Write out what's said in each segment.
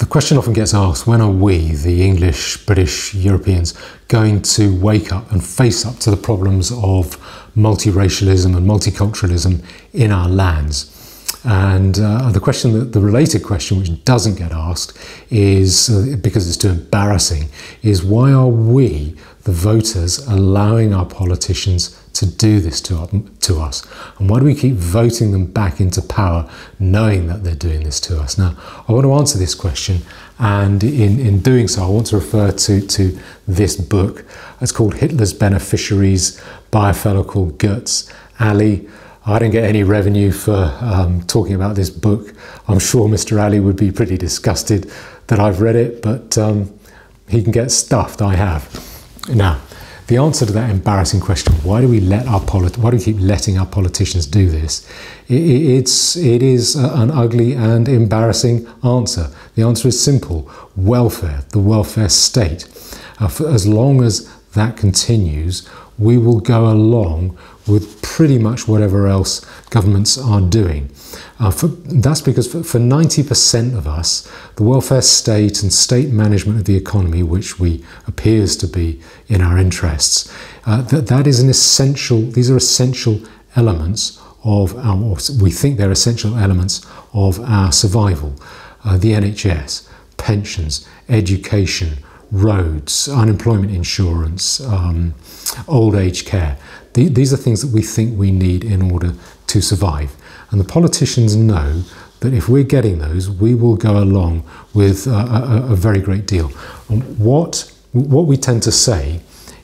The question often gets asked, when are we, the English, British, Europeans, going to wake up and face up to the problems of multiracialism and multiculturalism in our lands? And the related question, which doesn't get asked, is, because it's too embarrassing, is why are we, the voters, allowing our politicians to do this to us? And why do we keep voting them back into power knowing that they're doing this to us? Now, I want to answer this question, and in doing so, I want to refer to this book. It's called Hitler's Beneficiaries by a fellow called Götz Ali. I don't get any revenue for talking about this book. I'm sure Mr. Ali would be pretty disgusted that I've read it, but he can get stuffed. I have. Now, the answer to that embarrassing question, why do we keep letting our politicians do this? It is an ugly and embarrassing answer. The answer is simple: welfare, the welfare state. For as long as that continues, we will go along with pretty much whatever else governments are doing. That's because for 90% of us, the welfare state and state management of the economy, which appears to be in our interests, that is an essential. These are essential elements of we think they're essential elements of our survival. The NHS, pensions, education, roads, unemployment insurance, old age care. These are things that we think we need in order to survive. And the politicians know that if we're getting those, we will go along with a very great deal. And what we tend to say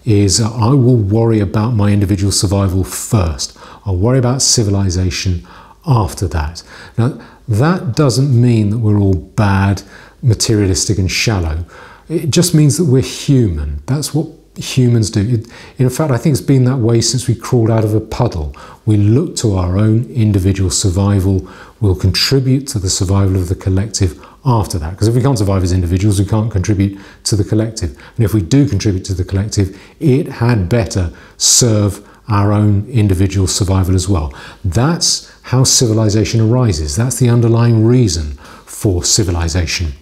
is, I will worry about my individual survival first. I'll worry about civilization after that. Now, that doesn't mean that we're all bad, materialistic and shallow. It just means that we're human. That's what humans do. In fact, I think it's been that way since we crawled out of a puddle. We look to our own individual survival. We'll contribute to the survival of the collective after that. Because if we can't survive as individuals, we can't contribute to the collective. And if we do contribute to the collective, it had better serve our own individual survival as well. That's how civilization arises. That's the underlying reason for civilization.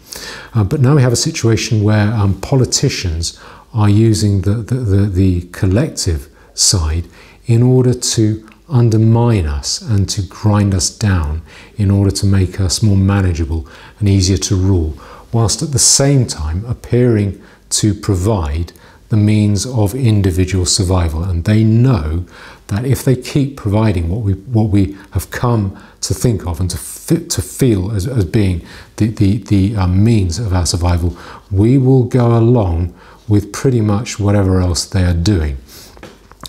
But now we have a situation where politicians are using the collective side in order to undermine us and to grind us down, in order to make us more manageable and easier to rule, whilst at the same time appearing to provide the means of individual survival. And they know that if they keep providing what we have come to think of and to feel as being the means of our survival, we will go along with pretty much whatever else they are doing.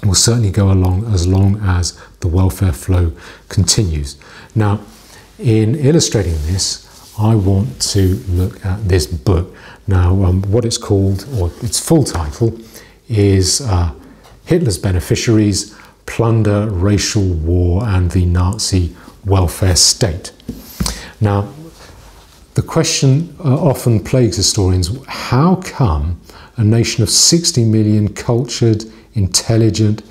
We'll certainly go along as long as the welfare flow continues. Now, in illustrating this, I want to look at this book. Now, what it's called, or its full title, is Hitler's Beneficiaries: Plunder, Racial War and the Nazi Welfare State. Now, the question often plagues historians: how come a nation of 60 million cultured, intelligent,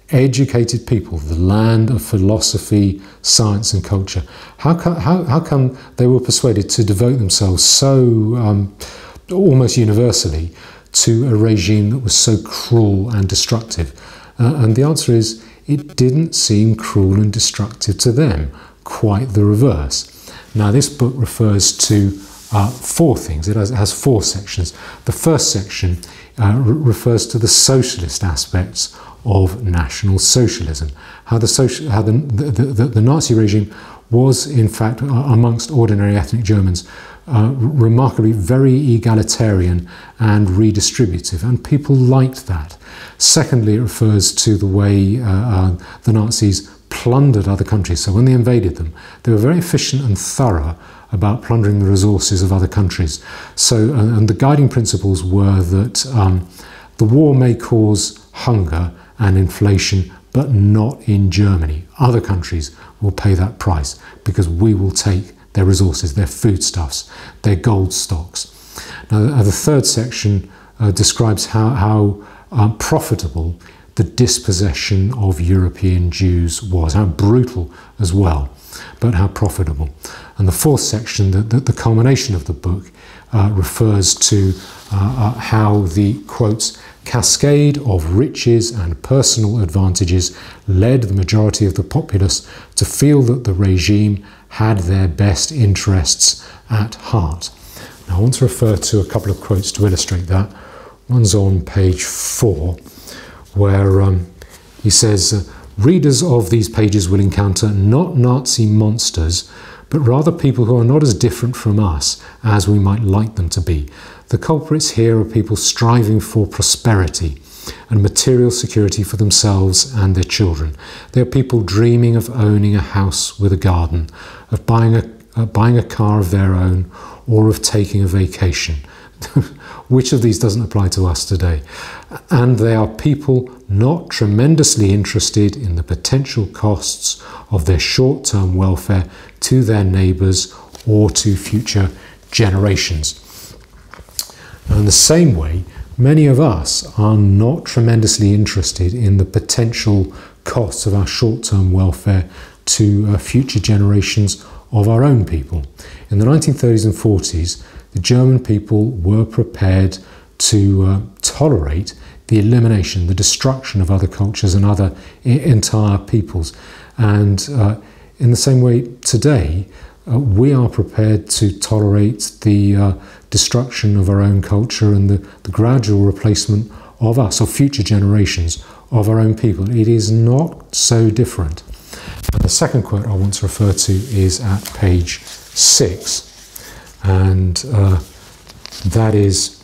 educated people, the land of philosophy, science and culture, how come they were persuaded to devote themselves so almost universally to a regime that was so cruel and destructive? And the answer is, it didn't seem cruel and destructive to them, quite the reverse. Now, this book refers to four things. It has four sections. The first section refers to the socialist aspects of National Socialism, how the Nazi regime was, in fact, amongst ordinary ethnic Germans, remarkably very egalitarian and redistributive, and people liked that. Secondly, it refers to the way the Nazis plundered other countries. So when they invaded them, they were very efficient and thorough about plundering the resources of other countries. So, and the guiding principles were that the war may cause hunger and inflation, but not in Germany. Other countries will pay that price because we will take their resources, their foodstuffs, their gold stocks. Now, the third section describes how profitable the dispossession of European Jews was, how brutal as well, but how profitable. And the fourth section, the culmination of the book, refers to how the, quotes, cascade of riches and personal advantages led the majority of the populace to feel that the regime had their best interests at heart. Now, I want to refer to a couple of quotes to illustrate that. One's on page 4, where he says, readers of these pages will encounter not Nazi monsters, but rather people who are not as different from us as we might like them to be. The culprits here are people striving for prosperity and material security for themselves and their children. They are people dreaming of owning a house with a garden, of buying a car of their own, or of taking a vacation. Which of these doesn't apply to us today? And they are people not tremendously interested in the potential costs of their short-term welfare to their neighbours or to future generations. Now, in the same way, many of us are not tremendously interested in the potential costs of our short-term welfare to future generations of our own people. In the 1930s and 40s, the German people were prepared to tolerate the elimination, the destruction of other cultures and other entire peoples. And in the same way today, we are prepared to tolerate the destruction of our own culture and the gradual replacement of us, or future generations of our own people. It is not so different. And the second quote I want to refer to is at page 6. And that is,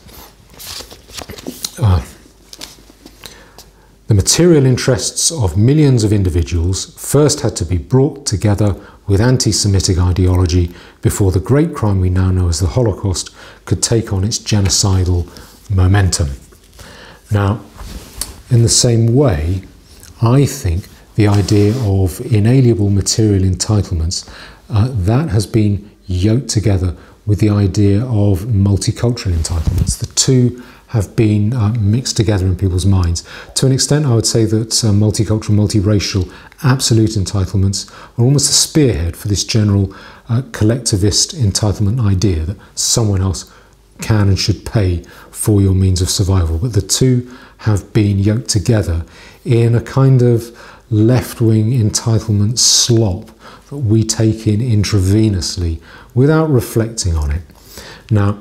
the material interests of millions of individuals first had to be brought together with anti-Semitic ideology before the great crime we now know as the Holocaust could take on its genocidal momentum. Now, in the same way, I think the idea of inalienable material entitlements, that has been yoked together with the idea of multicultural entitlements. The two have been mixed together in people's minds. To an extent, I would say that multicultural, multiracial, absolute entitlements are almost a spearhead for this general collectivist entitlement idea that someone else can and should pay for your means of survival. But the two have been yoked together in a kind of left-wing entitlement slop that we take in intravenously without reflecting on it. Now,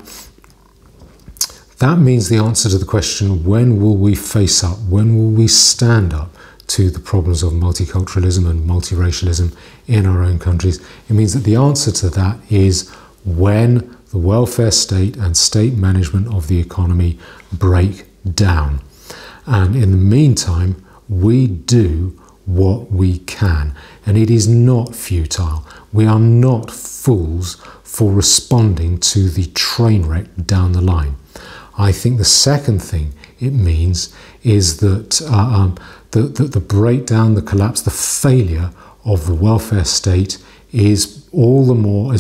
that means the answer to the question, when will we face up, when will we stand up to the problems of multiculturalism and multiracialism in our own countries? It means that the answer to that is when the welfare state and state management of the economy break down. And in the meantime, we do what we can. And it is not futile. We are not fools for responding to the train wreck down the line. I think the second thing it means is that the breakdown, the collapse, the failure of the welfare state is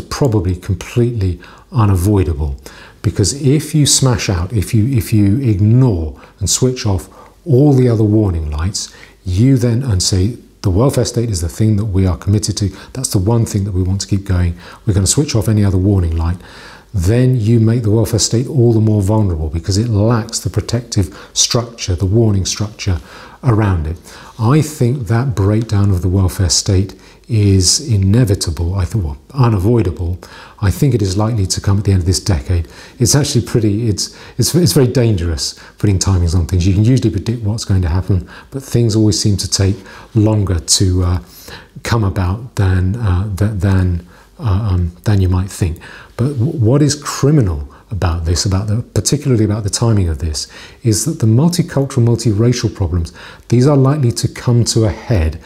probably completely unavoidable. Because if you smash out, if you ignore and switch off all the other warning lights, and say the welfare state is the thing that we are committed to, that's the one thing that we want to keep going, we're going to switch off any other warning light, then you make the welfare state all the more vulnerable because it lacks the protective structure, the warning structure around it. I think that breakdown of the welfare state is inevitable, unavoidable. I think it is likely to come at the end of this decade. It's actually it's very dangerous putting timings on things. You can usually predict what's going to happen, but things always seem to take longer to come about than you might think. But what is criminal about this, particularly about the timing of this, is that the multicultural, multiracial problems, these are likely to come to a head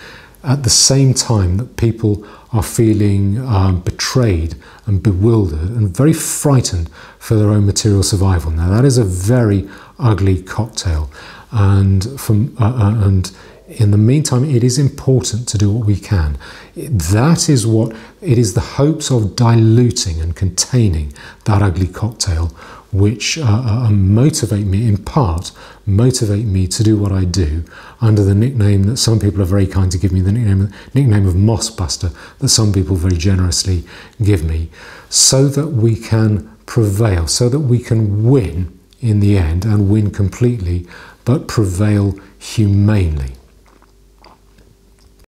at the same time that people are feeling betrayed and bewildered and very frightened for their own material survival. Now, that is a very ugly cocktail, and In the meantime, it is important to do what we can. That is what it is, the hopes of diluting and containing that ugly cocktail which motivate me, in part, motivate me to do what I do under the nickname that some people are very kind to give me, the nickname of Moss Buster, that some people very generously give me, so that we can prevail, so that we can win in the end, and win completely, but prevail humanely.